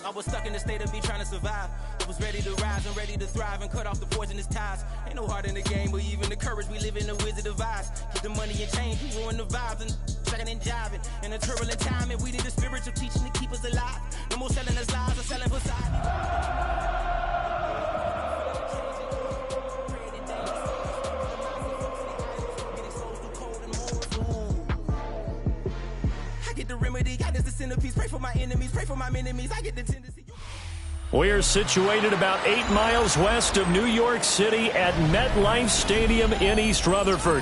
I was stuck in the state of me trying to survive. I was ready to rise and ready to thrive and cut off the poisonous ties. Ain't no heart in the game, but even the courage. We live in the wizard of Oz. Get the money and change, we ruin the vibes and sucking and jiving. In a turbulent time, and we need a spiritual teaching to keep us alive. No more selling us lies or selling facade. The remedy, God is the centerpiece. Pray for my enemies, pray for my enemies. I get the tendency. We're situated about 8 miles west of New York City at MetLife Stadium in East Rutherford.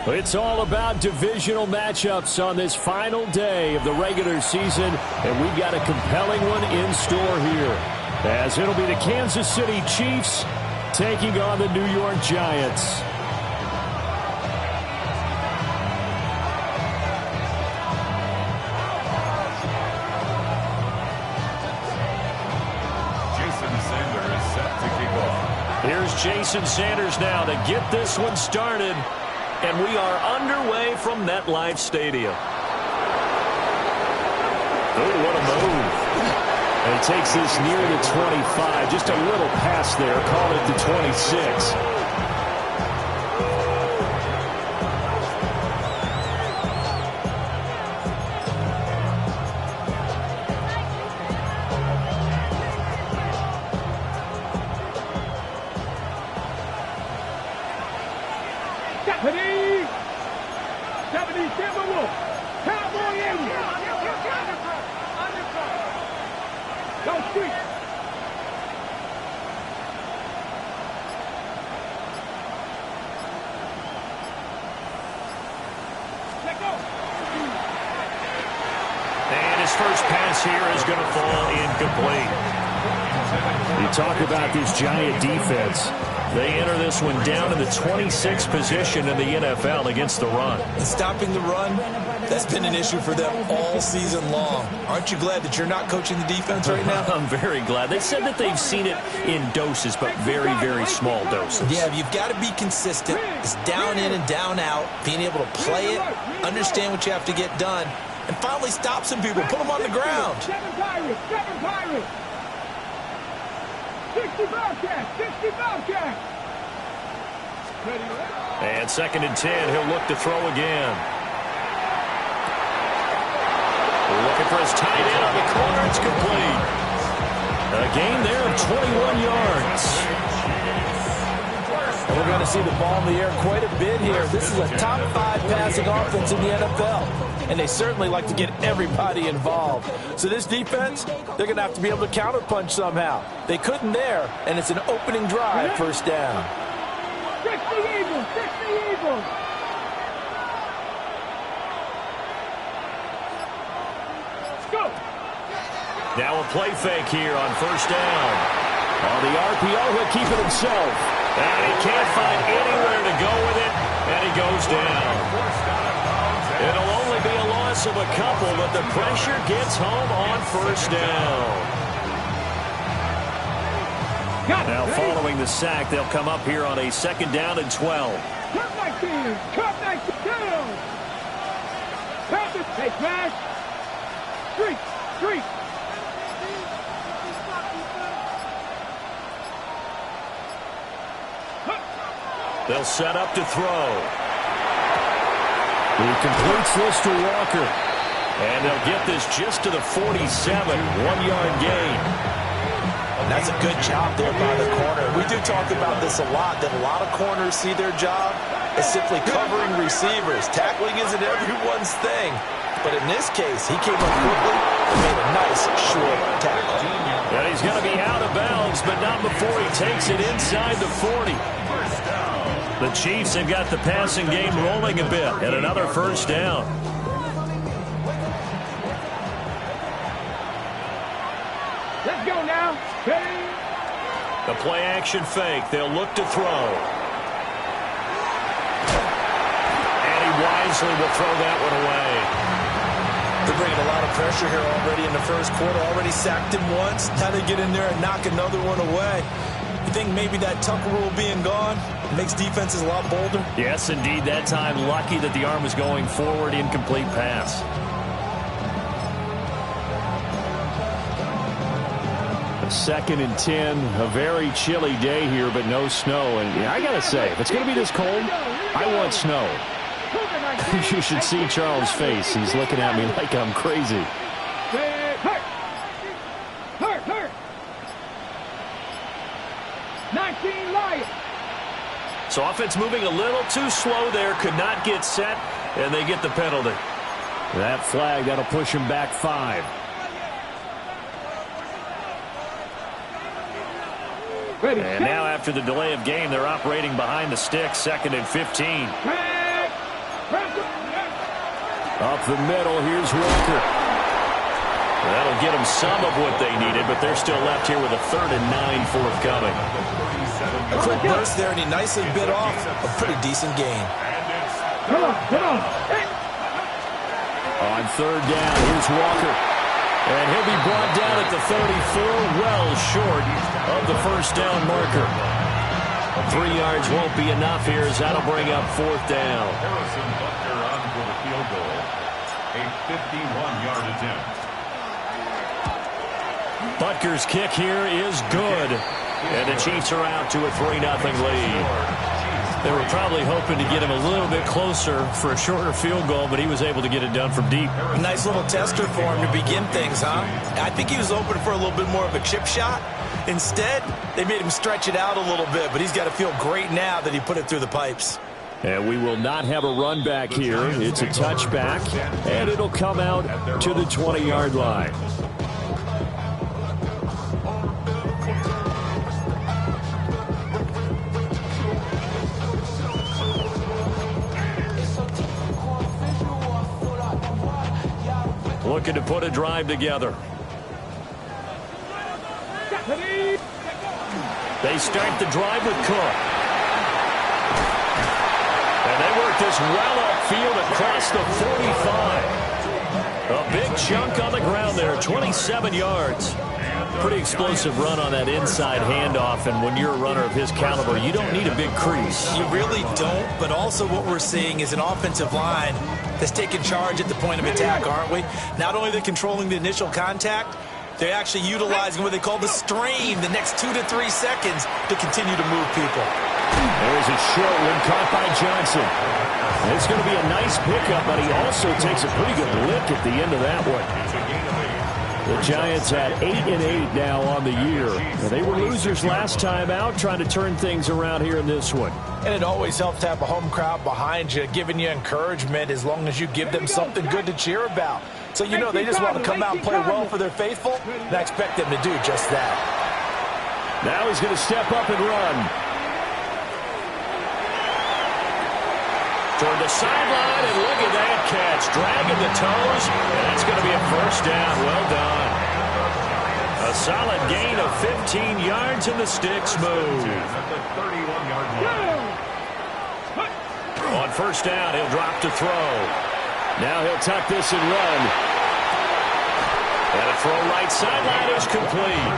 It's all about divisional matchups on this final day of the regular season, and we've got a compelling one in store here, as it'll be the Kansas City Chiefs taking on the New York Giants. Here's Jason Sanders now to get this one started, and we are underway from MetLife Stadium. Oh, what a move. And he takes this near the 25, just a little pass there, call it the 26. First pass here is going to fall incomplete. You talk about this Giant defense. They enter this one down in the 26th position in the NFL against the run. Stopping the run, that's been an issue for them all season long. Aren't you glad that you're not coaching the defense right now? I'm very glad. They said that they've seen it in doses, but very, very small doses. Yeah, you've got to be consistent. It's down in and down out, being able to play it, understand what you have to get done, and finally stop some people, put them on the ground. 7 Pirates, 60 Bobcats, 60 Bobcats. And 2nd and 10, he'll look to throw again. Looking for his tight end on the corner, it's complete. A gain there of 21 yards. We're going to see the ball in the air quite a bit here. This is a top 5 passing offense in the NFL, and they certainly like to get everybody involved. So this defense, they're going to have to be able to counterpunch somehow. They couldn't there, and it's an opening drive, first down. 60 Eagles, 60 Eagles. Let's go. Now a play fake here on first down. On the RPO, he'll keep it himself. And he can't find anywhere to go with it, and he goes down. It'll only be a loss of a couple, but the pressure gets home on first down. Now following the sack, they'll come up here on a 2nd down and 12. Cut back in, cut back down. Pass it, hey, smash. Street. They'll set up to throw. He completes this to Walker. And they'll get this just to the 47, 1-yard gain. That's a good job there by the corner. We do talk about this a lot, that a lot of corners see their job as simply covering receivers. Tackling isn't everyone's thing. But in this case, he came up quickly and made a nice short tackle. And he's going to be out of bounds, but not before he takes it inside the 40. The Chiefs have got the passing game rolling a bit, and another first down. Let's go now. The play action fake. They'll look to throw. And he wisely will throw that one away. They're bringing a lot of pressure here already in the first quarter. Already sacked him once. Now they get in there and knock another one away. You think maybe that Tucker rule being gone makes defenses a lot bolder? Yes, indeed. That time, lucky that the arm was going forward. Incomplete pass. 2nd and 10. A very chilly day here, but no snow. And yeah, I got to say, if it's going to be this cold, I want snow. You should see Charles' face. He's looking at me like I'm crazy. Hurt. 19 Lions. So offense moving a little too slow there. Could not get set, and they get the penalty. That flag, that'll push him back 5. And now after the delay of game, they're operating behind the sticks, 2nd and 15. Up the middle, here's Walker. That'll get them some of what they needed, but they're still left here with a 3rd and 9 forthcoming. A quick burst there, and he nicely bit off a pretty decent gain. Come on. On 3rd down, here's Walker. And he'll be brought down at the 34, well short of the 1st down marker. 3 yards won't be enough here as that'll bring up 4th down. Harrison Butker on for the field goal. A 51-yard attempt. Butker's kick here is good. And the Chiefs are out to a 3-0 lead. They were probably hoping to get him a little bit closer for a shorter field goal, but he was able to get it done from deep. Nice little tester for him to begin things, huh? I think he was hoping for a little bit more of a chip shot. Instead, they made him stretch it out a little bit, but he's got to feel great now that he put it through the pipes. And we will not have a run back here. It's a touchback, and it'll come out to the 20-yard line. Looking to put a drive together. They start the drive with Cook. And they work this well upfield across the 45. A big chunk on the ground there, 27 yards. Pretty explosive run on that inside handoff, and when you're a runner of his caliber, you don't need a big crease. You really don't, but also what we're seeing is an offensive line that's taking charge at the point of attack, aren't we? Not only they're controlling the initial contact, they're actually utilizing what they call the strain, the next 2 to 3 seconds, to continue to move people. There's a short one caught by Johnson. It's going to be a nice pickup, but he also takes a pretty good lick at the end of that one. The Giants at 8-8 now on the year. They were losers last time out, trying to turn things around here in this one. And it always helps to have a home crowd behind you, giving you encouragement as long as you give them something good to cheer about. So, you know, they just want to come out and play well for their faithful, and I expect them to do just that. Now he's going to step up and run. Toward the sideline, and look at that catch. Dragging the toes, and that's going to be a 1st down. Well done. A solid gain of 15 yards, and the sticks move. On 1st down, he'll drop to throw. Now he'll tuck this and run. And a throw right sideline is complete.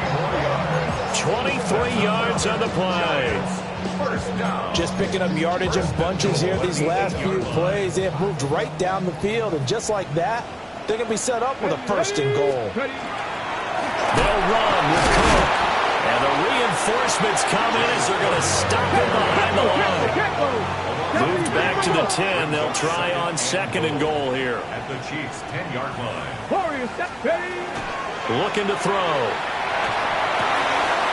23 yards on the play. Just picking up yardage in bunches here these last few plays. They have moved right down the field, and just like that, they're going to be set up with a 1st and goal. They'll run with Cook. And the reinforcements come in as they're going to stop him behind the line. Moved back to the 10. They'll try on 2nd and goal here. At the Chiefs' 10-yard line. Looking to throw.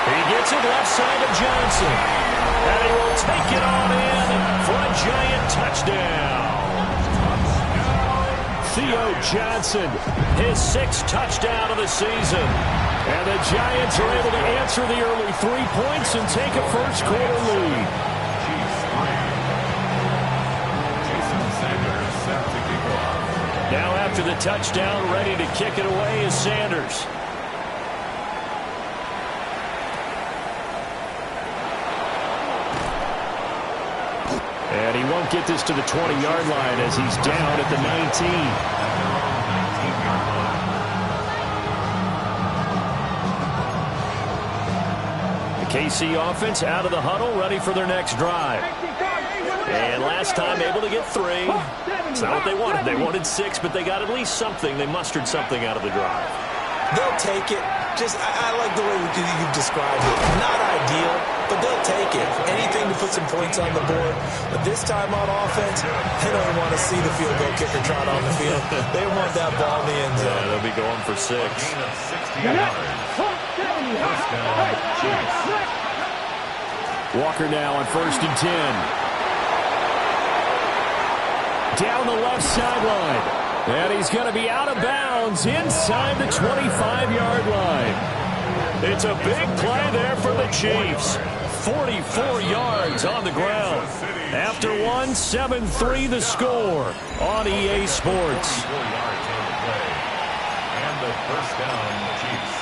He gets it left side of Johnson. And he will take it on in for a Giant touchdown. Theo Johnson, his 6th touchdown of the season. And the Giants are able to answer the early 3 points and take a first quarter lead. Now after the touchdown, ready to kick it away is Sanders. And he won't get this to the 20-yard line as he's down at the 19. The KC offense out of the huddle, ready for their next drive. And last time able to get 3. It's not what they wanted. They wanted 6, but they got at least something. They mustered something out of the drive. They'll take it. I like the way you've described it. Not ideal, but they'll take it. Anything to put some points on the board. But this time on offense, they don't want to see the field goal kicker trot on the field. They want that ball in the end zone. Yeah, they'll be going for 6. Walker now on 1st and 10. Down the left sideline. And he's going to be out of bounds inside the 25-yard line. It's a big play there for the Chiefs. 44 yards on the ground. After one, 7-3 the score on EA Sports. And the first down, Chiefs.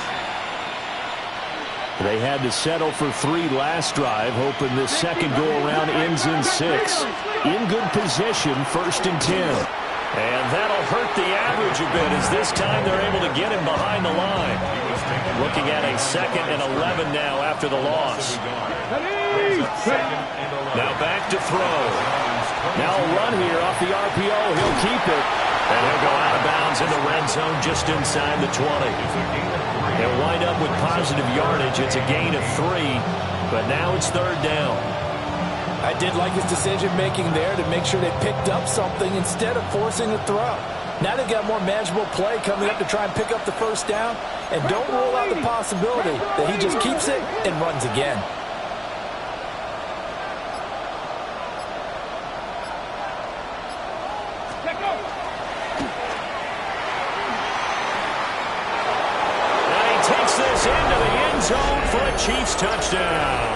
They had to settle for 3 last drive, hoping this second go-around ends in 6. In good position, 1st and 10. And that'll hurt the average a bit as this time they're able to get him behind the line. Looking at a 2nd and 11 now after the loss. Now back to throw. Now a run here off the RPO. He'll keep it. And he'll go out of bounds in the red zone just inside the 20. They'll wind up with positive yardage. It's a gain of 3. But now it's 3rd down. I did like his decision-making there to make sure they picked up something instead of forcing a throw. Now they've got more manageable play coming up to try and pick up the first down. And don't rule out the possibility that he just keeps it and runs again. Now he takes this into the end zone for a Chiefs touchdown.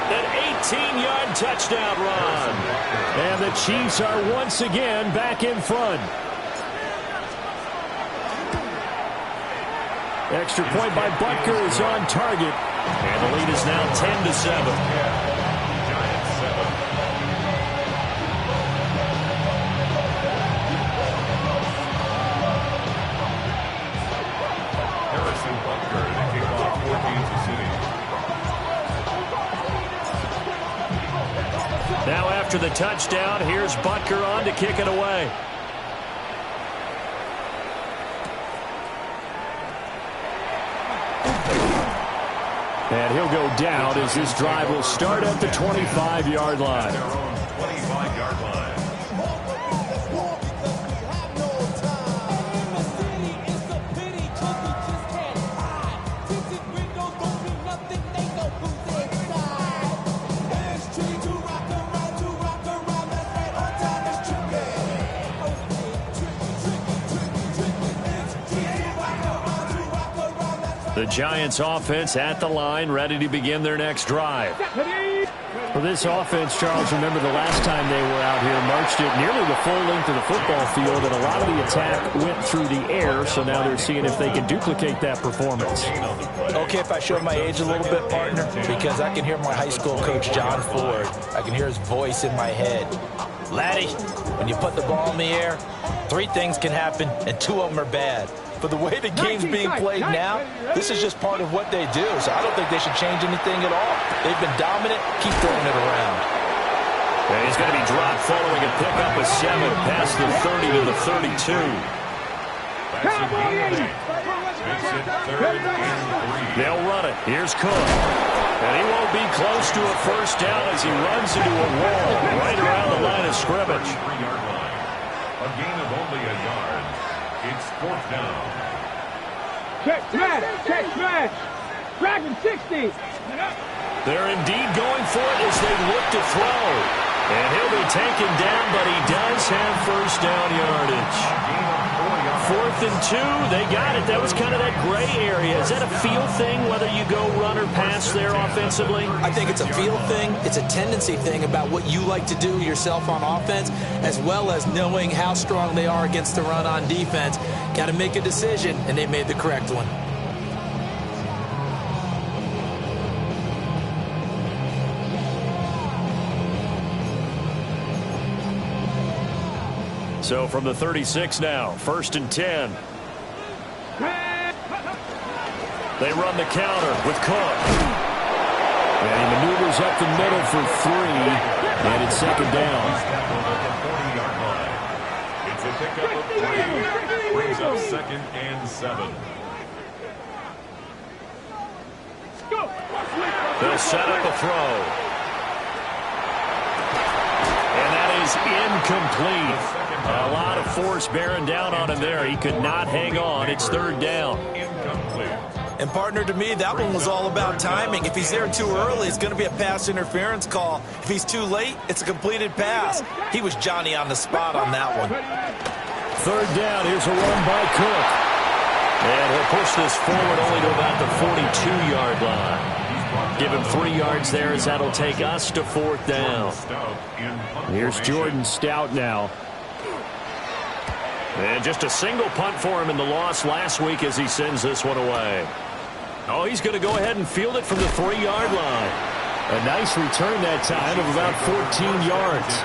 An 18-yard touchdown run. And the Chiefs are once again back in front. Extra point by Butker is on target. And the lead is now 10-7. Harrison Butker to kick off for Kansas City. Now after the touchdown, here's Butker on to kick it away. And he'll go down as this drive will start at the 25-yard line. Their own 25-yard line. The Giants offense at the line, ready to begin their next drive. For this offense, Charles, remember the last time they were out here, marched it nearly the full length of the football field, and a lot of the attack went through the air, so now they're seeing if they can duplicate that performance. Okay, if I show my age a little bit, partner, because I can hear my high school coach, John Ford. I can hear his voice in my head. Laddie, when you put the ball in the air, 3 things can happen, and 2 of them are bad. But the way the game's being played now, this is just part of what they do. So I don't think they should change anything at all. They've been dominant. Keep throwing it around. And he's going to be dropped following a pickup of 7 past the 30 to the 32. That's a gain of 8. Makes it 3rd and 3. They'll run it. Here's Cook. And he won't be close to a first down as he runs into a wall right around the line of scrimmage. 3-yard line. A gain of only a yard. It's 4th down. Check smash. Dragon 60. They're indeed going for it as they look to throw. And he'll be taken down, but he does have first down yardage. 4th and 2. They got it. That was kind of that gray area. Is that a feel thing, whether you go run or pass there offensively? I think it's a feel thing. It's a tendency thing about what you like to do yourself on offense, as well as knowing how strong they are against the run on defense. Got to make a decision, and they made the correct one. So from the 36 now, 1st and 10. They run the counter with Cook. And he maneuvers up the middle for 3. And it's 2nd down. It's a pickup of 3. Brings up 2nd and 7. They'll set up a throw. And that is incomplete. A lot of force bearing down on him there. He could not hang on. It's third down. And, partner, to me, that one was all about timing. If he's there too early, it's going to be a pass interference call. If he's too late, it's a completed pass. He was Johnny on the spot on that one. Third down. Here's a run by Cook. And he'll push this forward only to about the 42-yard line. Give him 3 yards there as that'll take us to fourth down. Here's Jordan Stout now. And just a single punt for him in the loss last week as he sends this one away. Oh, he's going to go ahead and field it from the 3-yard line. A nice return that time of about 14 yards.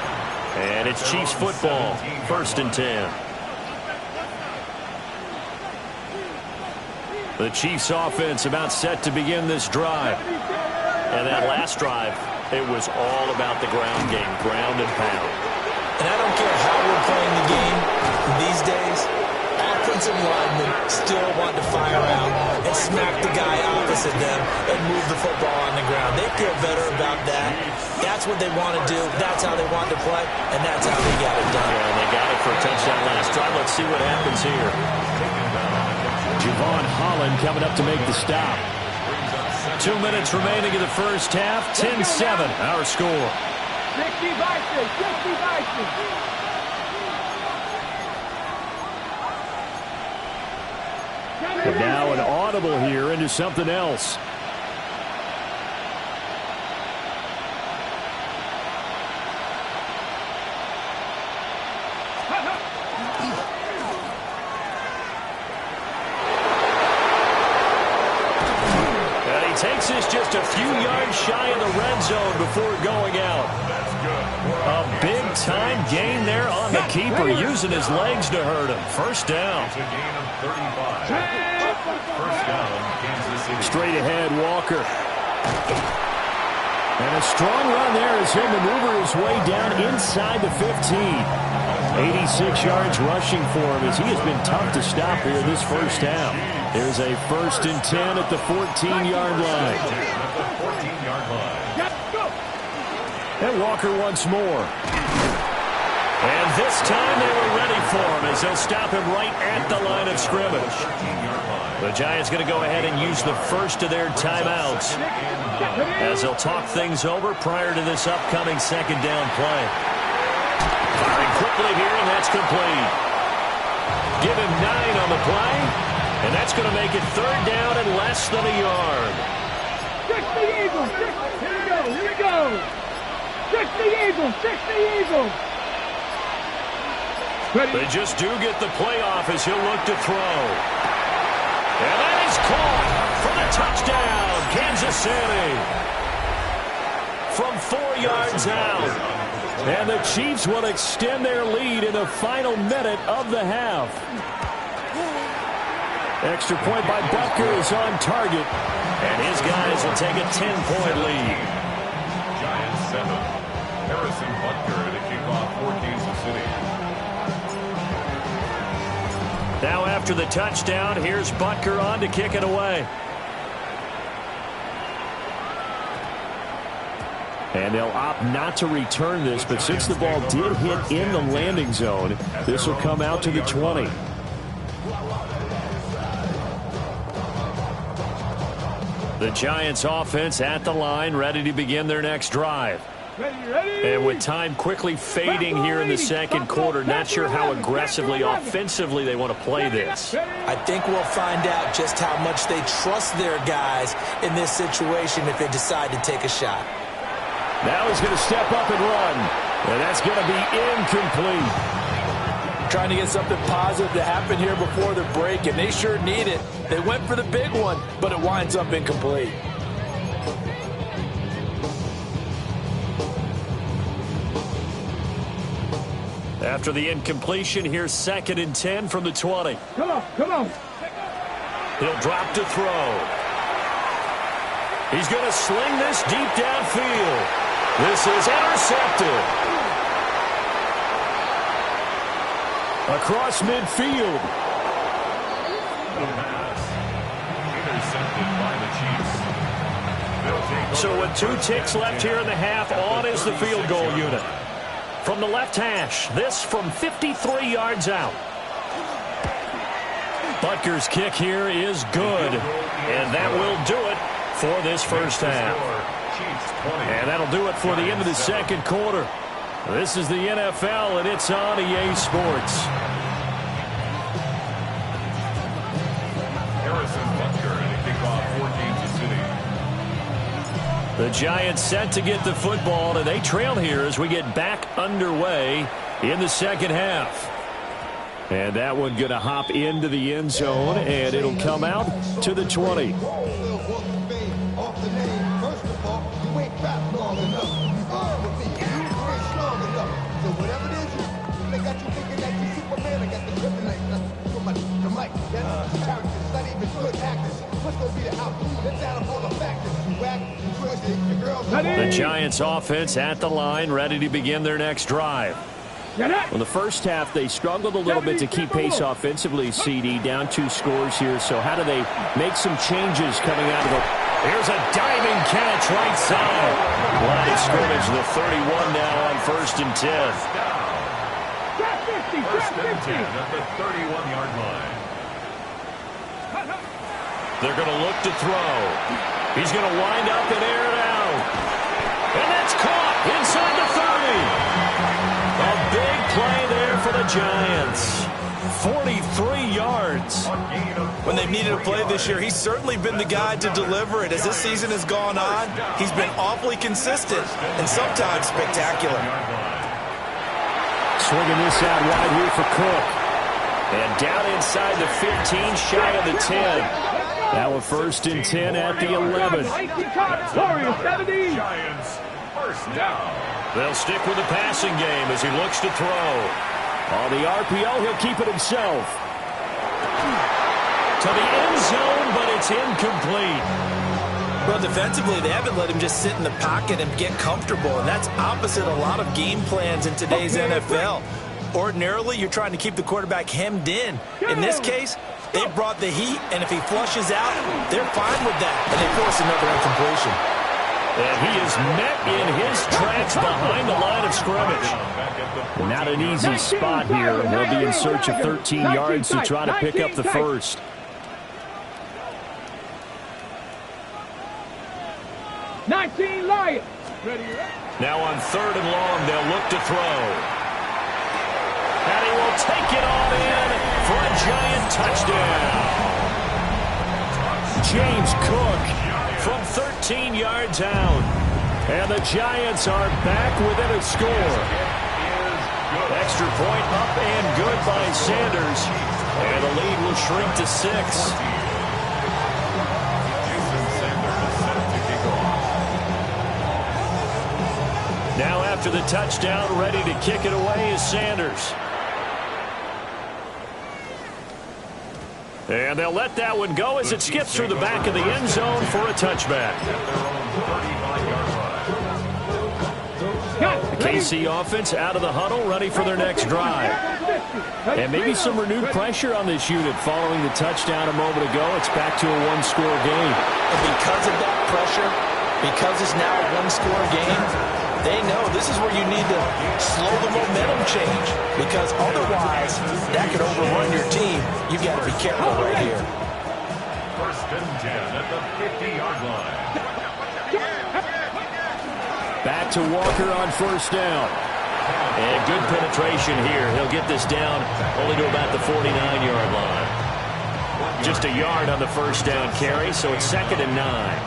And it's Chiefs football, 1st and 10. The Chiefs offense about set to begin this drive. And that last drive, it was all about the ground game, ground and pound. And I don't care how we're playing the game these days, offensive linemen still want to fire out and smack the guy opposite them and move the football on the ground. They feel better about that. That's what they want to do. That's how they want to play, and that's how they got it done. Yeah, and they got it for a touchdown last drive. Let's see what happens here. Javon Holland coming up to make the stop. 2 minutes remaining in the first half. 10-7, our score. 60 Vikings, 60 Vikings. And now an audible here into something else. And he takes this just a few yards shy of the red zone before going out. A big-time gain there on the keeper, using his legs to hurt him. First down. It's a gain of 35. First down, Kansas City. Straight ahead, Walker. And a strong run there as he'll maneuver his way down inside the 15. 86 yards rushing for him as he has been tough to stop here this first half. There's a 1st and 10 at the 14-yard line. And Walker once more. And this time they were ready for him as they'll stop him right at the line of scrimmage. The Giants going to go ahead and use the first of their timeouts as they'll talk things over prior to this upcoming second down play. Firing quickly here, and that's complete. Give him 9 on the play, and that's going to make it third down and less than a yard. 60 Eagles, 60. Here we go, here we go. 60 Eagles, 60 Eagles. They just do get the play off as he'll look to throw. And that is caught for the touchdown, Kansas City. From 4 yards out. And the Chiefs will extend their lead in the final minute of the half. Extra point by Butker is on target. And his guys will take a 10-point lead. Giants 7. Harrison Butker to kick off for Kansas City. Now after the touchdown, here's Butker on to kick it away. And they'll opt not to return this, but since the ball did hit in the landing zone, this will come out to the 20. The Giants offense at the line, ready to begin their next drive. And with time quickly fading here in the second quarter, not sure how aggressively, offensively they want to play this. I think we'll find out just how much they trust their guys in this situation if they decide to take a shot. Now he's going to step up and run. And that's going to be incomplete. Trying to get something positive to happen here before the break, and they sure need it. They went for the big one, but it winds up incomplete. After the incompletion, here's 2nd and 10 from the 20. Come on, come on. He'll drop to throw. He's going to sling this deep downfield. This is intercepted. Across midfield. The pass intercepted by the Chiefs. So with 2 ticks left here in the half, on is the field goal unit. From the left hash, this from 53 yards out. Butker's kick here is good, and that will do it for this first half. And that'll do it for the end of the second quarter. This is the NFL, and it's on EA Sports. The Giants set to get the football, and they trail here as we get back underway in the second half. And that one going to hop into the end zone, and it'll come out to the 20. The Giants offense at the line, ready to begin their next drive. Well, the first half, they struggled a little bit to keep pace offensively, CD, down 2 scores here. So how do they make some changes coming out of the... Here's a diving catch right side. Line of scrimmage, the 31 now on 1st and 10. First and 10 at the 31-yard line. They're going to look to throw. He's going to wind up and air it out. And that's caught inside the 30. A big play there for the Giants. 43 yards. When they've needed a play this year, he's certainly been the guy to deliver it. As this season has gone on, he's been awfully consistent and sometimes spectacular. Swinging this out wide here for Cook. And down inside the 15, shy of the 10. Now a 1st and 10 at the 11. Giants, first down. They'll stick with the passing game as he looks to throw. On the RPO, he'll keep it himself. To the end zone, but it's incomplete. Well, defensively, they haven't let him just sit in the pocket and get comfortable, and that's opposite a lot of game plans in today's NFL. Ordinarily, you're trying to keep the quarterback hemmed in. In this case, they brought the heat, and if he flushes out, they're fine with that, and they force another incompletion. And he is met in his tracks behind the line of scrimmage. Not an easy spot here. They'll be in search of 13 yards to try to pick up the first. Now on 3rd and long, they'll look to throw. And he will take it on in for a Giant touchdown. James Cook from 13 yards out. And the Giants are back within a score. Extra point up and good by Sanders. And the lead will shrink to 6. Now after the touchdown, ready to kick it away is Sanders. And they'll let that one go as it skips through the back of the end zone for a touchback. The KC offense out of the huddle, ready for their next drive. And maybe some renewed pressure on this unit following the touchdown a moment ago. It's back to a 1-score game. And because of that pressure, because it's now a 1-score game, they know this is where you need to slow the momentum change, because otherwise that could overrun your team. You've got to be careful right here. 1st and 10 at the 50-yard line. Back to Walker on 1st down. And good penetration here. He'll get this down only to about the 49-yard line. Just a yard on the 1st down carry, so it's 2nd and 9.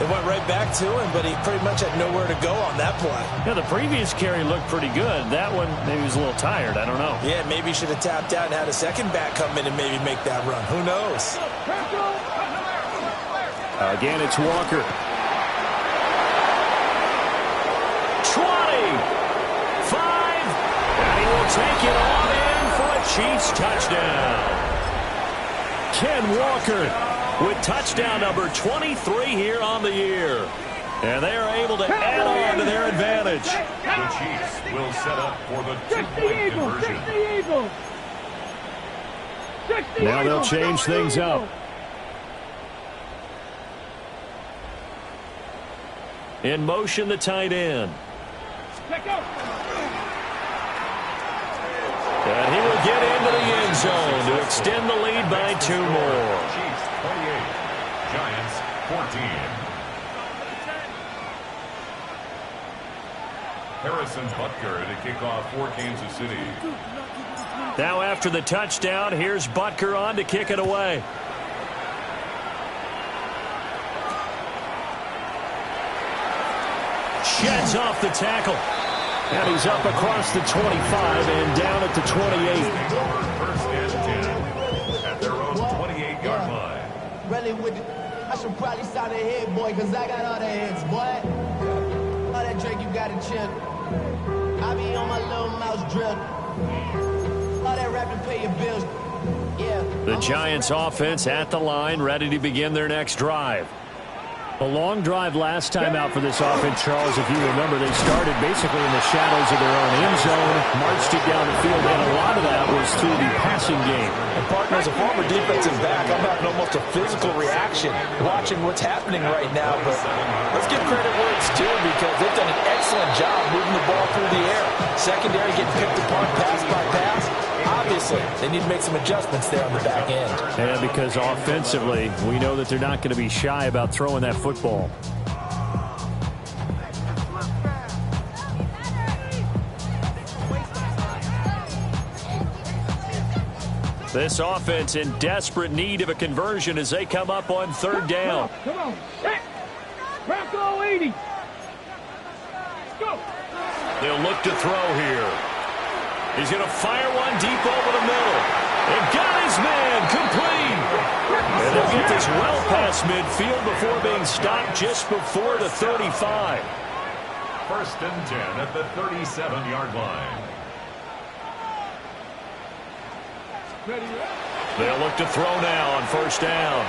It went right back to him, but he pretty much had nowhere to go on that play. Yeah, the previous carry looked pretty good. That one, maybe he was a little tired. I don't know. Yeah, maybe he should have tapped out and had a second back come in and maybe make that run. Who knows? Again, it's Walker. 20, 5, and he will take it on in for a Chiefs touchdown. Ken Walker with touchdown number 23 here on the year. And they are able to add on to their advantage. The Chiefs will set up for the 2-point conversion. Now they'll change things up. In motion, the tight end. And he will get into the end zone to extend the lead by 2 more. Chiefs 28, Giants 14. Harrison Butker to kick off for Kansas City. Now after the touchdown, here's Butker on to kick it away. Sheds off the tackle. And he's up across the 25 and down at the 28. First and 10 at their own 28-yard line. Really with I should probably sign a head, boy, because I got all the heads, boy. All that drink you got to chill. I be on my little mouse drill. All that rap to pay your bills. Yeah. The Giants offense at the line, ready to begin their next drive. A long drive last time out for this offense, Charles. If you remember, they started basically in the shadows of their own end zone, marched it down the field, and a lot of that was through the passing game. And partner, as a former defensive back, I'm having almost a physical reaction watching what's happening right now. But let's give credit where it's due, because they've done an excellent job moving the ball through the air. Secondary getting picked apart pass by pass. Obviously, they need to make some adjustments there on the back end. And because offensively, we know that they're not going to be shy about throwing that football. This offense in desperate need of a conversion as they come up on 3rd down. Come on. Hey. Bronco 80. Go. They'll look to throw here. He's going to fire one deep over the middle. And got his man complete. And they'll get this well past midfield before being stopped just before the 35. First and 10 at the 37-yard line. They'll look to throw now on 1st down.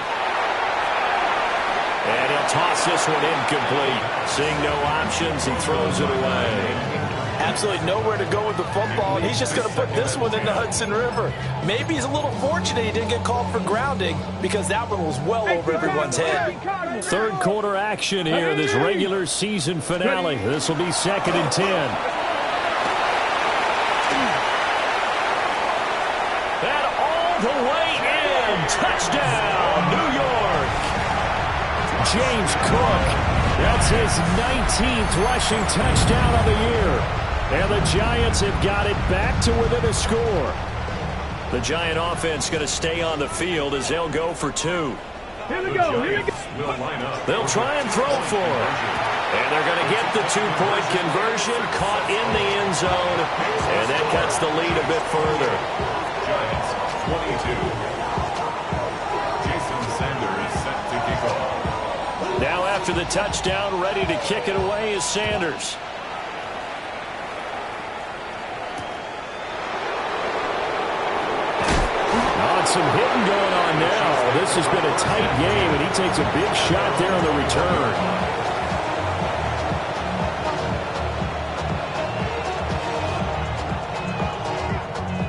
And he'll toss this one incomplete. Seeing no options, he throws it away. Absolutely nowhere to go with the football, and he's just going to put this one in the Hudson River. Maybe he's a little fortunate he didn't get called for grounding, because that one was well over everyone's head. 3rd quarter action here, this regular season finale. This will be 2nd and 10. And all the way in. Touchdown, New York. James Cook. That's his 19th rushing touchdown of the year. And the Giants have got it back to within a score. The Giant offense going to stay on the field as they'll go for 2. Here we go. Here we go. They'll try and throw for it. And they're going to get the 2-point conversion, caught in the end zone. And that cuts the lead a bit further. Giants 22. Jason Sanders is set to kick off. Now after the touchdown, ready to kick it away is Sanders. Some hitting going on now. This has been a tight game, and he takes a big shot there on the return.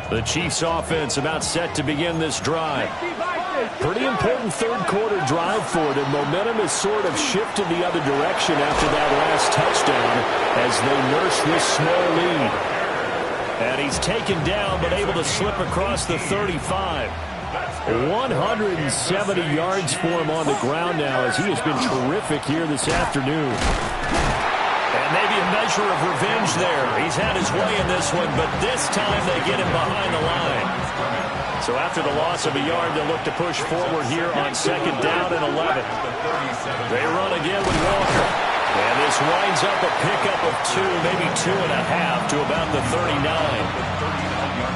The Chiefs offense about set to begin this drive. Pretty important 3rd quarter drive for them. Momentum has sort of shifted the other direction after that last touchdown as they nurse this small lead. And he's taken down but able to slip across the 35. 170 yards for him on the ground now as he has been terrific here this afternoon. And maybe a measure of revenge there. He's had his way in this one, but this time they get him behind the line. So after the loss of a yard, they'll look to push forward here on 2nd down and 11. They run again with Walker. And this winds up a pickup of 2, maybe 2.5 to about the 39.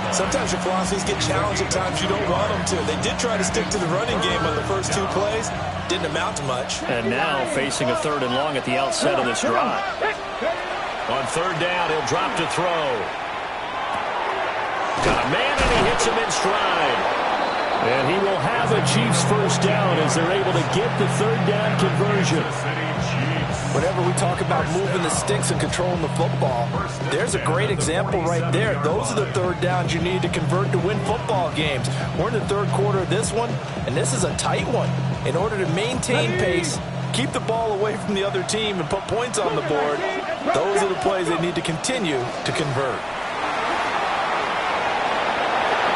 Sometimes your philosophies get challenged at times you don't want them to. They did try to stick to the running game on the first 2 plays. Didn't amount to much. And now facing a 3rd and long at the outset of this drive. On 3rd down, he'll drop to throw. Got a man, and he hits him in stride. And he will have a Chiefs 1st down as they're able to get the 3rd down conversion. Whenever we talk about moving the sticks and controlling the football, there's a great example right there. Those are the 3rd downs you need to convert to win football games. We're in the 3rd quarter of this one, and this is a tight one. In order to maintain pace, keep the ball away from the other team and put points on the board, those are the plays they need to continue to convert.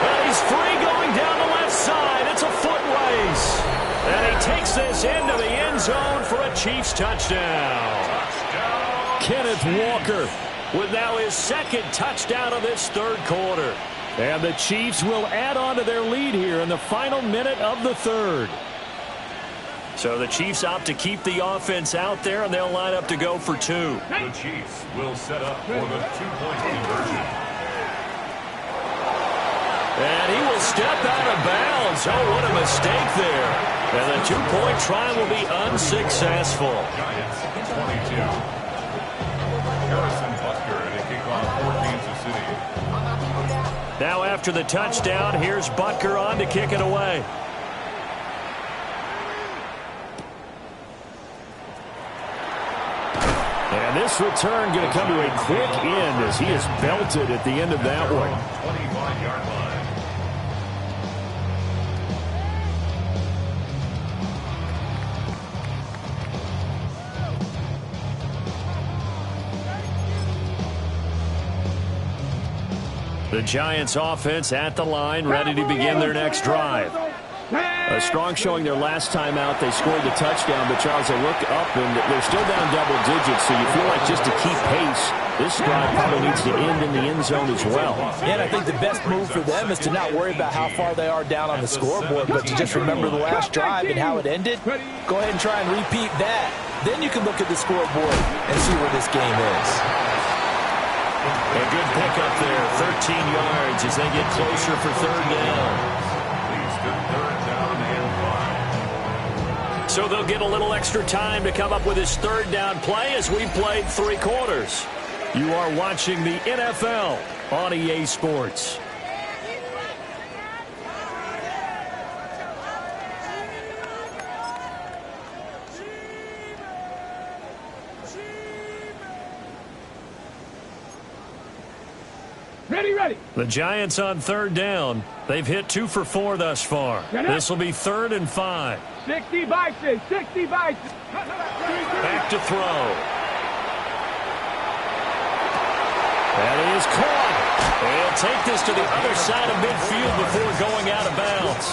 Well, he's free going down the left side. It's a foot race. And he takes this into the end zone for a Chiefs touchdown. Kenneth Walker with now his second touchdown of this third quarter. And the Chiefs will add on to their lead here in the final minute of the third. So the Chiefs opt to keep the offense out there, and they'll line up to go for two. The Chiefs will set up for the two-point conversion. And he will step out of bounds. Oh, what a mistake there. And the two-point try will be unsuccessful. Giants, 22. Harrison Butker at a kickoff for Kansas City. Now after the touchdown, here's Butker on to kick it away. And this return going to come to a quick end as he is belted at the end of that one. 25-yard line. The Giants offense at the line, ready to begin their next drive. A strong showing their last time out. They scored the touchdown, but Charles, they look up and they're still down double digits, so you feel like just to keep pace, this drive probably needs to end in the end zone as well. Yeah, and I think the best move for them is to not worry about how far they are down on the scoreboard, but to just remember the last drive and how it ended. Go ahead and try and repeat that. Then you can look at the scoreboard and see where this game is. A good pickup there, 13 yards as they get closer for third down. So they'll get a little extra time to come up with his third down play as we played three quarters. You are watching the NFL on EA Sports. Ready. The Giants on third down. They've hit 2 for 4 thus far. This will be 3rd and 5. 60 bites. 60 bites. Back to throw. And he is caught. He'll take this to the other side of midfield before going out of bounds.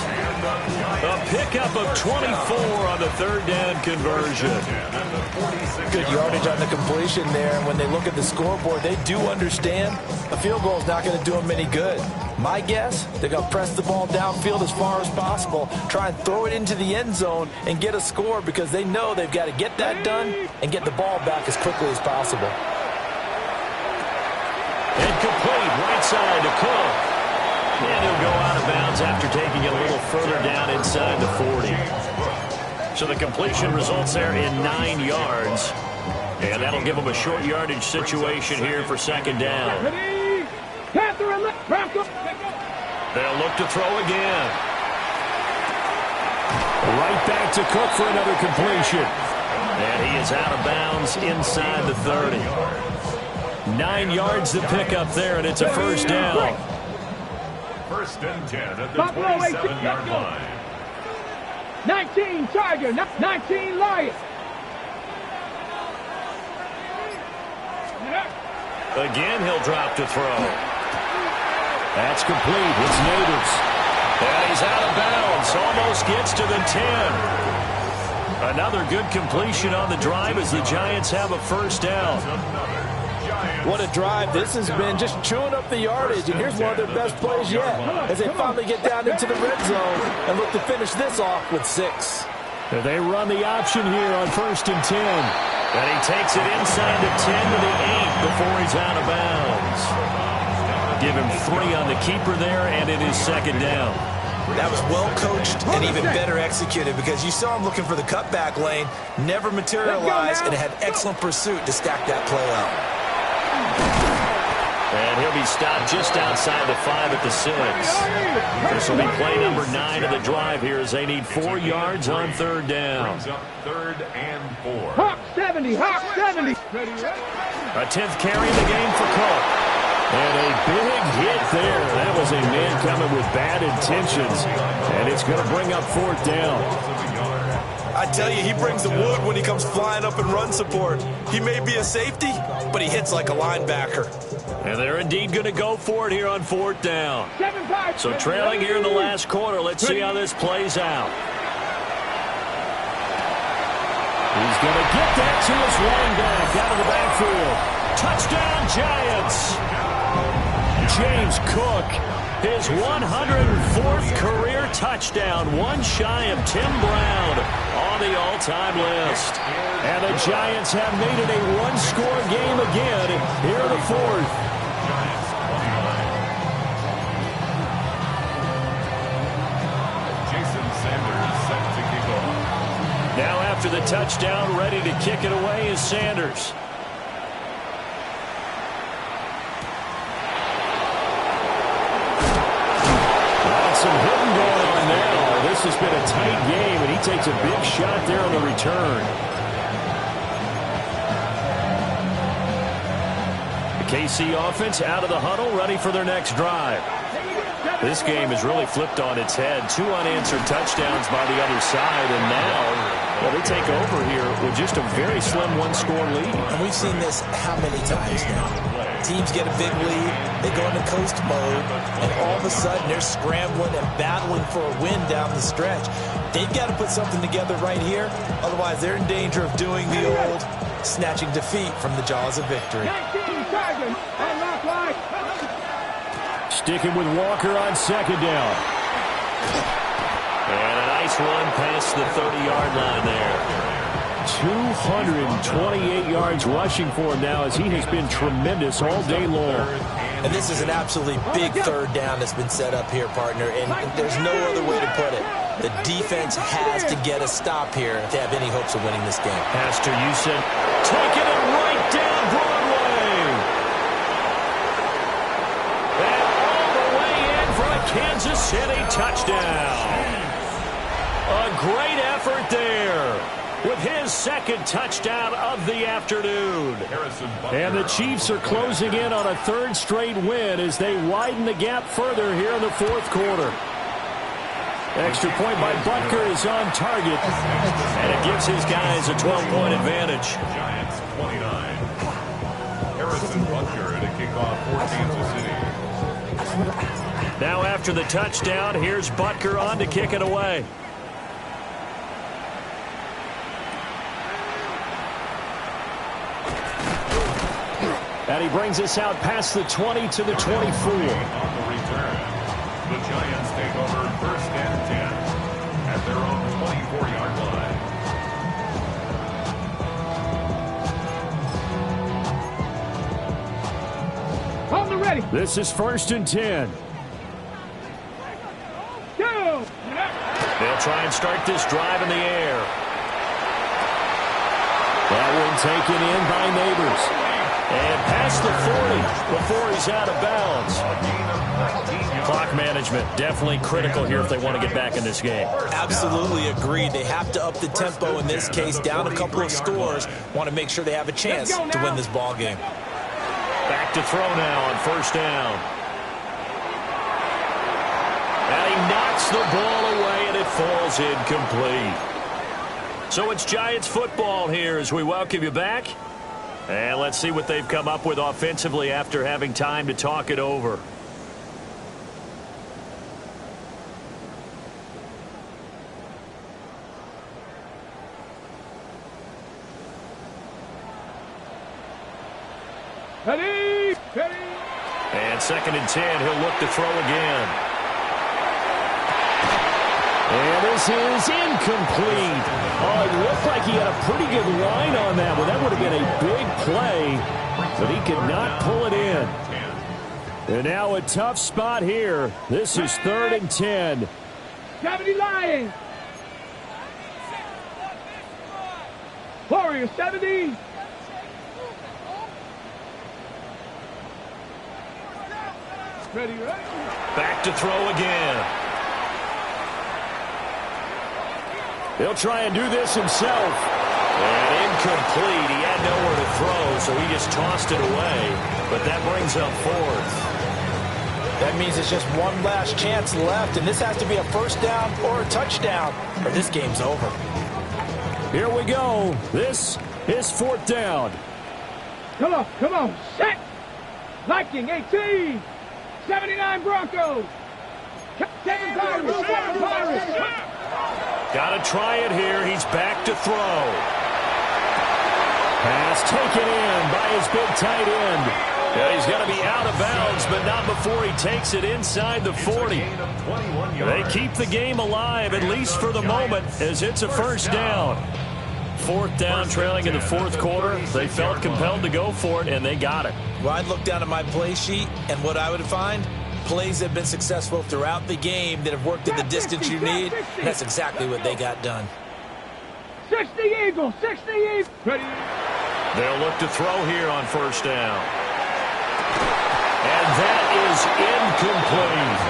A pickup of 24 on the third down conversion. Good yardage on the completion there, and when they look at the scoreboard, they do understand a field goal is not going to do them any good. My guess, they're going to press the ball downfield as far as possible, try and throw it into the end zone and get a score because they know they've got to get that done and get the ball back as quickly as possible. Incomplete, right side to Cook. And he'll go out of bounds after taking it a little further down inside the 40. So the completion results there in 9 yards. And that'll give them a short yardage situation here for second down. They'll look to throw again. Right back to Cook for another completion. And he is out of bounds inside the 30. 9 yards to pick up there, and it's a first down. 1st and 10 at the 27-yard line. 19 Tiger, 19 Lion. Again, he'll drop to throw. That's complete. It's Neighbors. And he's out of bounds. Almost gets to the 10. Another good completion on the drive as the Giants have a first down. What a drive this has been, just chewing up the yardage, and here's one of their best plays yet as they finally get down into the red zone and look to finish this off with 6. They run the option here on 1st and 10. And he takes it inside the 10 to the 8 before he's out of bounds. Give him 3 on the keeper there, and it is second down. That was well coached and even better executed because you saw him looking for the cutback lane, never materialized, and had excellent pursuit to stack that play up. And he'll be stopped just outside the 5 at the 6. This will be play number 9 of the drive here as they need 4 yards on third down. Brings up 3rd and 4. Hawk 70. A 10th carry in the game for Cook. And a big hit there. That was a man coming with bad intentions. And it's going to bring up 4th down. I tell you, he brings the wood when he comes flying up in run support. He may be a safety, but he hits like a linebacker. And they're indeed going to go for it here on 4th down. So trailing here in the last quarter. Let's see how this plays out. He's going to get that to his running back out of the backfield. Touchdown, Giants. James Cook, his 104th career touchdown, one shy of Tim Brown on the all-time list. And the Giants have made it a one-score game again here in the 4th. Now after the touchdown, ready to kick it away is Sanders. Some hitting going on now. This has been a tight game, and he takes a big shot there on the return. The KC offense out of the huddle, ready for their next drive. This game has really flipped on its head. 2 unanswered touchdowns by the other side, and now they take over here with just a very slim one-score lead. And we've seen this how many times now? Teams get a big lead, they go into coast mode, and all of a sudden they're scrambling and battling for a win down the stretch. They've got to put something together right here, otherwise they're in danger of doing the old snatching defeat from the jaws of victory. Sticking with Walker on 2nd down. And a nice run past the 30-yard line there. 228 yards rushing for him now as he has been tremendous all day long. And this is an absolutely big 3rd down that's been set up here, partner, and there's no other way to put it. The defense has to get a stop here if they have any hopes of winning this game. Pastor Houston taking it right down Broadway. And all the way in for a Kansas City touchdown. A great effort there, with his 2nd touchdown of the afternoon. And the Chiefs are closing in on a 3rd straight win as they widen the gap further here in the 4th quarter. Extra point by Butker is on target, and it gives his guys a 12-point advantage. Giants 29. Harrison Butker at a kickoff for Kansas City. Now after the touchdown, here's Butker on to kick it away. And he brings us out past the 20 to the 24. On the return, the Giants take over 1st and 10 at their own 24-yard line. On the ready. This is 1st and 10. Go. They'll try and start this drive in the air. That one taken in by Neighbors. And past the 40 before he's out of bounds. Clock management definitely critical here if they want to get back in this game. Absolutely agreed. They have to up the tempo in this case, down a couple of scores. Want to make sure they have a chance to win this ball game. Back to throw now on 1st down. And he knocks the ball away and it falls incomplete. So it's Giants football here as we welcome you back. And let's see what they've come up with offensively after having time to talk it over. Ready. And 2nd and 10, he'll look to throw again. And this is incomplete. Oh, it looked like he had a pretty good line on that one. That would have been a big play, but he could not pull it in. And now a tough spot here. This is 3rd and 10. 70 Lions. Warriors 70. Ready. Back to throw again. He'll try and do this himself. And incomplete. He had nowhere to throw, so he just tossed it away. But that brings up 4th. That means it's just one last chance left, and this has to be a 1st down or a touchdown, or this game's over. Here we go. This is 4th down. Come on, set. Viking 18, 79 Broncos. 7 Pirates. Got to try it here. He's back to throw. Pass taken in by his big tight end. Yeah, he's got to be out of bounds, but not before he takes it inside the 40. They keep the game alive, at least for the moment, as it's a 1st down. 4th down, trailing in the 4th quarter. They felt compelled to go for it, and they got it. Well, I'd look down at my play sheet, and what I would find, plays that have been successful throughout the game that have worked at the distance you need, and that's exactly what they got done. 60 Eagles, 60 Eagles. Ready. They'll look to throw here on 1st down. And that is incomplete.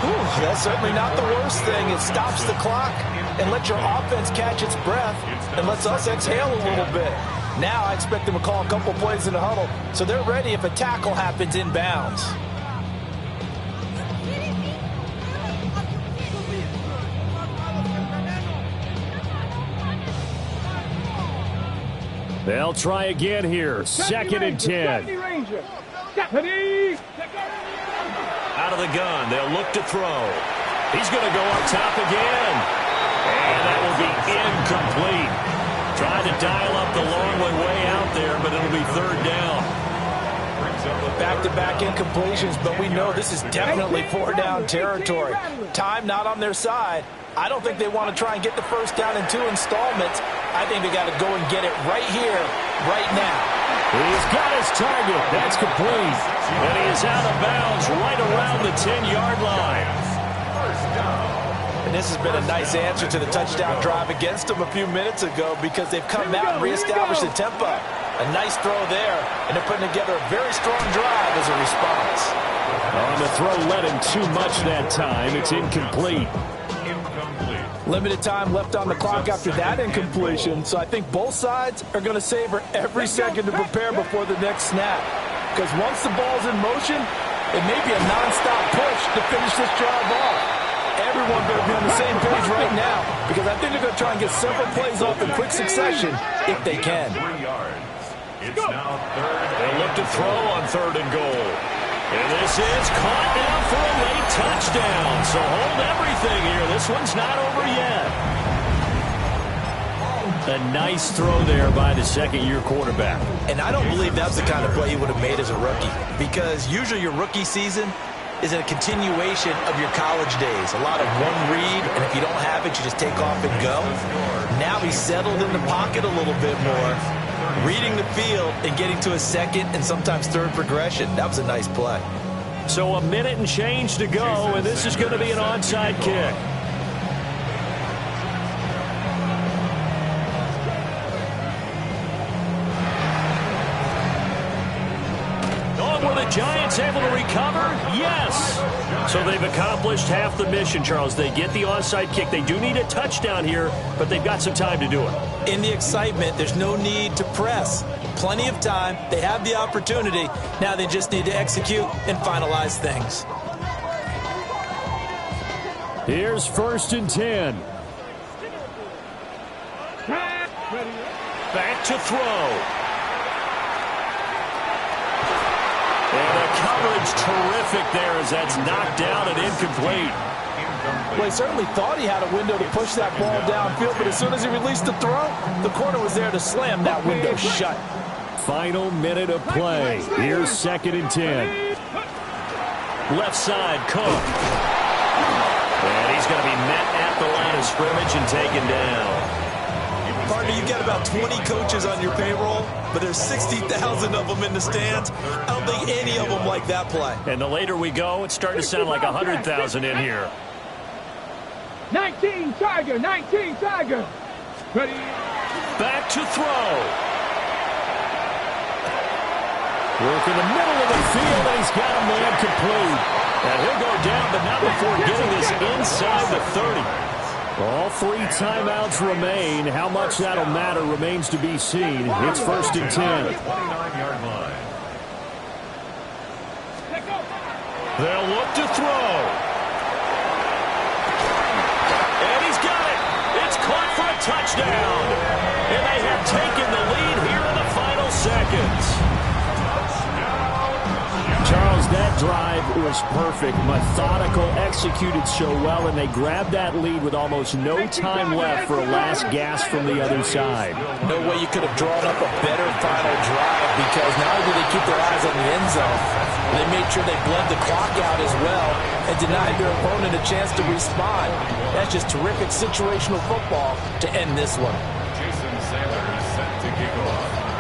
Whew, that's certainly not the worst thing. It stops the clock and lets your offense catch its breath and lets us exhale a little bit. Now I expect them to call a couple plays in the huddle, so they're ready if a tackle happens inbounds. They'll try again here. 2nd and 10. Out of the gun. They'll look to throw. He's going to go up top again. And that will be incomplete. Trying to dial up the long way out there, but it'll be 3rd down. Back-to-back incompletions, but we know this is definitely 4th-down territory. Time not on their side. I don't think they want to try and get the 1st down in 2 installments. I think they got to go and get it right here, right now. He's got his target. That's complete. And he is out of bounds right around the 10-yard line. And this has been a nice answer to the touchdown drive against them a few minutes ago because they've come out and reestablished the tempo. A nice throw there, and they're putting together a very strong drive as a response. On the throw led him too much that time. It's incomplete. Limited time left on the clock after that incompletion, so I think both sides are going to savor every second to prepare before the next snap. Because once the ball's in motion, it may be a nonstop push to finish this drive off. Everyone better be on the same page right now because I think they're going to try and get several plays off in quick succession if they can. It's now 3rd. They'll look to throw on 3rd and goal. And this is caught down for a late touchdown. So hold everything here. This one's not over yet. A nice throw there by the 2nd-year quarterback. And I don't believe that's the kind of play he would have made as a rookie because usually your rookie season is a continuation of your college days. A lot of one read, and if you don't have it, you just take off and go. Now he's settled in the pocket a little bit more, reading the field and getting to a 2nd and sometimes 3rd progression. That was a nice play. So a minute and change to go, and this is going to be an onside kick. Were the Giants able to recover? Yes. So they've accomplished half the mission, Charles. They get the onside kick. They do need a touchdown here, but they've got some time to do it. In the excitement, there's no need to press. Plenty of time. They have the opportunity. Now they just need to execute and finalize things. Here's 1st and 10. Back to throw. And the coverage terrific there as that's knocked down and incomplete. Well, he certainly thought he had a window to push that ball downfield, but as soon as he released the throw, the corner was there to slam that window shut. Final minute of play. Here's 2nd and 10. Left side, Cook. And he's going to be met at the line of scrimmage and taken down. Partner, you've got about 20 coaches on your payroll, but there's 60,000 of them in the stands. I don't think any of them like that play. And the later we go, it's starting to sound like 100,000 in here. 19 Tiger, 19 Tiger. Ready. Back to throw. Work in the middle of the field, and he's got a man complete. And he'll go down, but not before getting this inside the 30. All 3 timeouts remain. How much that'll matter remains to be seen. It's 1st and 10. 29-yard line. They'll look to throw. And he's got it. It's caught for a touchdown. And they have taken the lead here in the final seconds. Charles, that drive was perfect. Methodical, executed so well, and they grabbed that lead with almost no time left for a last gasp from the other side. No way you could have drawn up a better final drive, because not only did they keep their eyes on the end zone, they made sure they bled the clock out as well and denied their opponent a chance to respond. That's just terrific situational football to end this one. Jason Sanders set to kick off.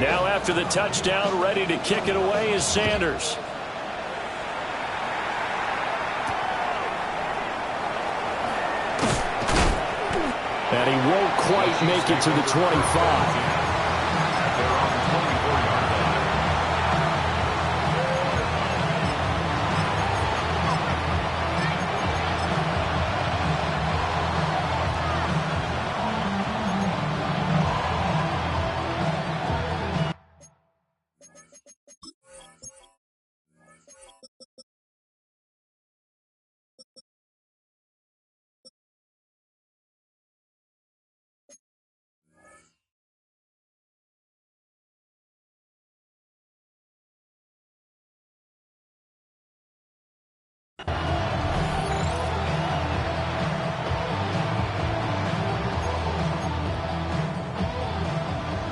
Now after the touchdown, ready to kick it away is Sanders. And he won't quite make it to the 25.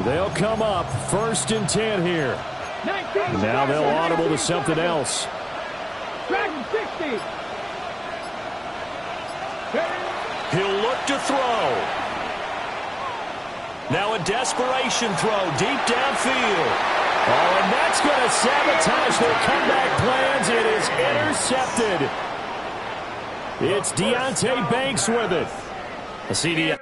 They'll come up 1st and 10 here. Now they'll audible to something else. Dragon 60. He'll look to throw. Now a desperation throw deep downfield. Oh, and that's going to sabotage their comeback plans. It is intercepted. It's Deonte Banks with it. A CDI.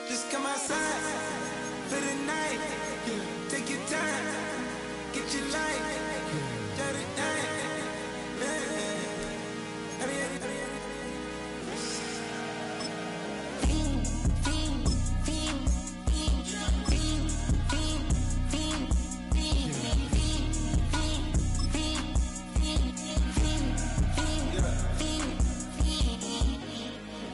Just come outside.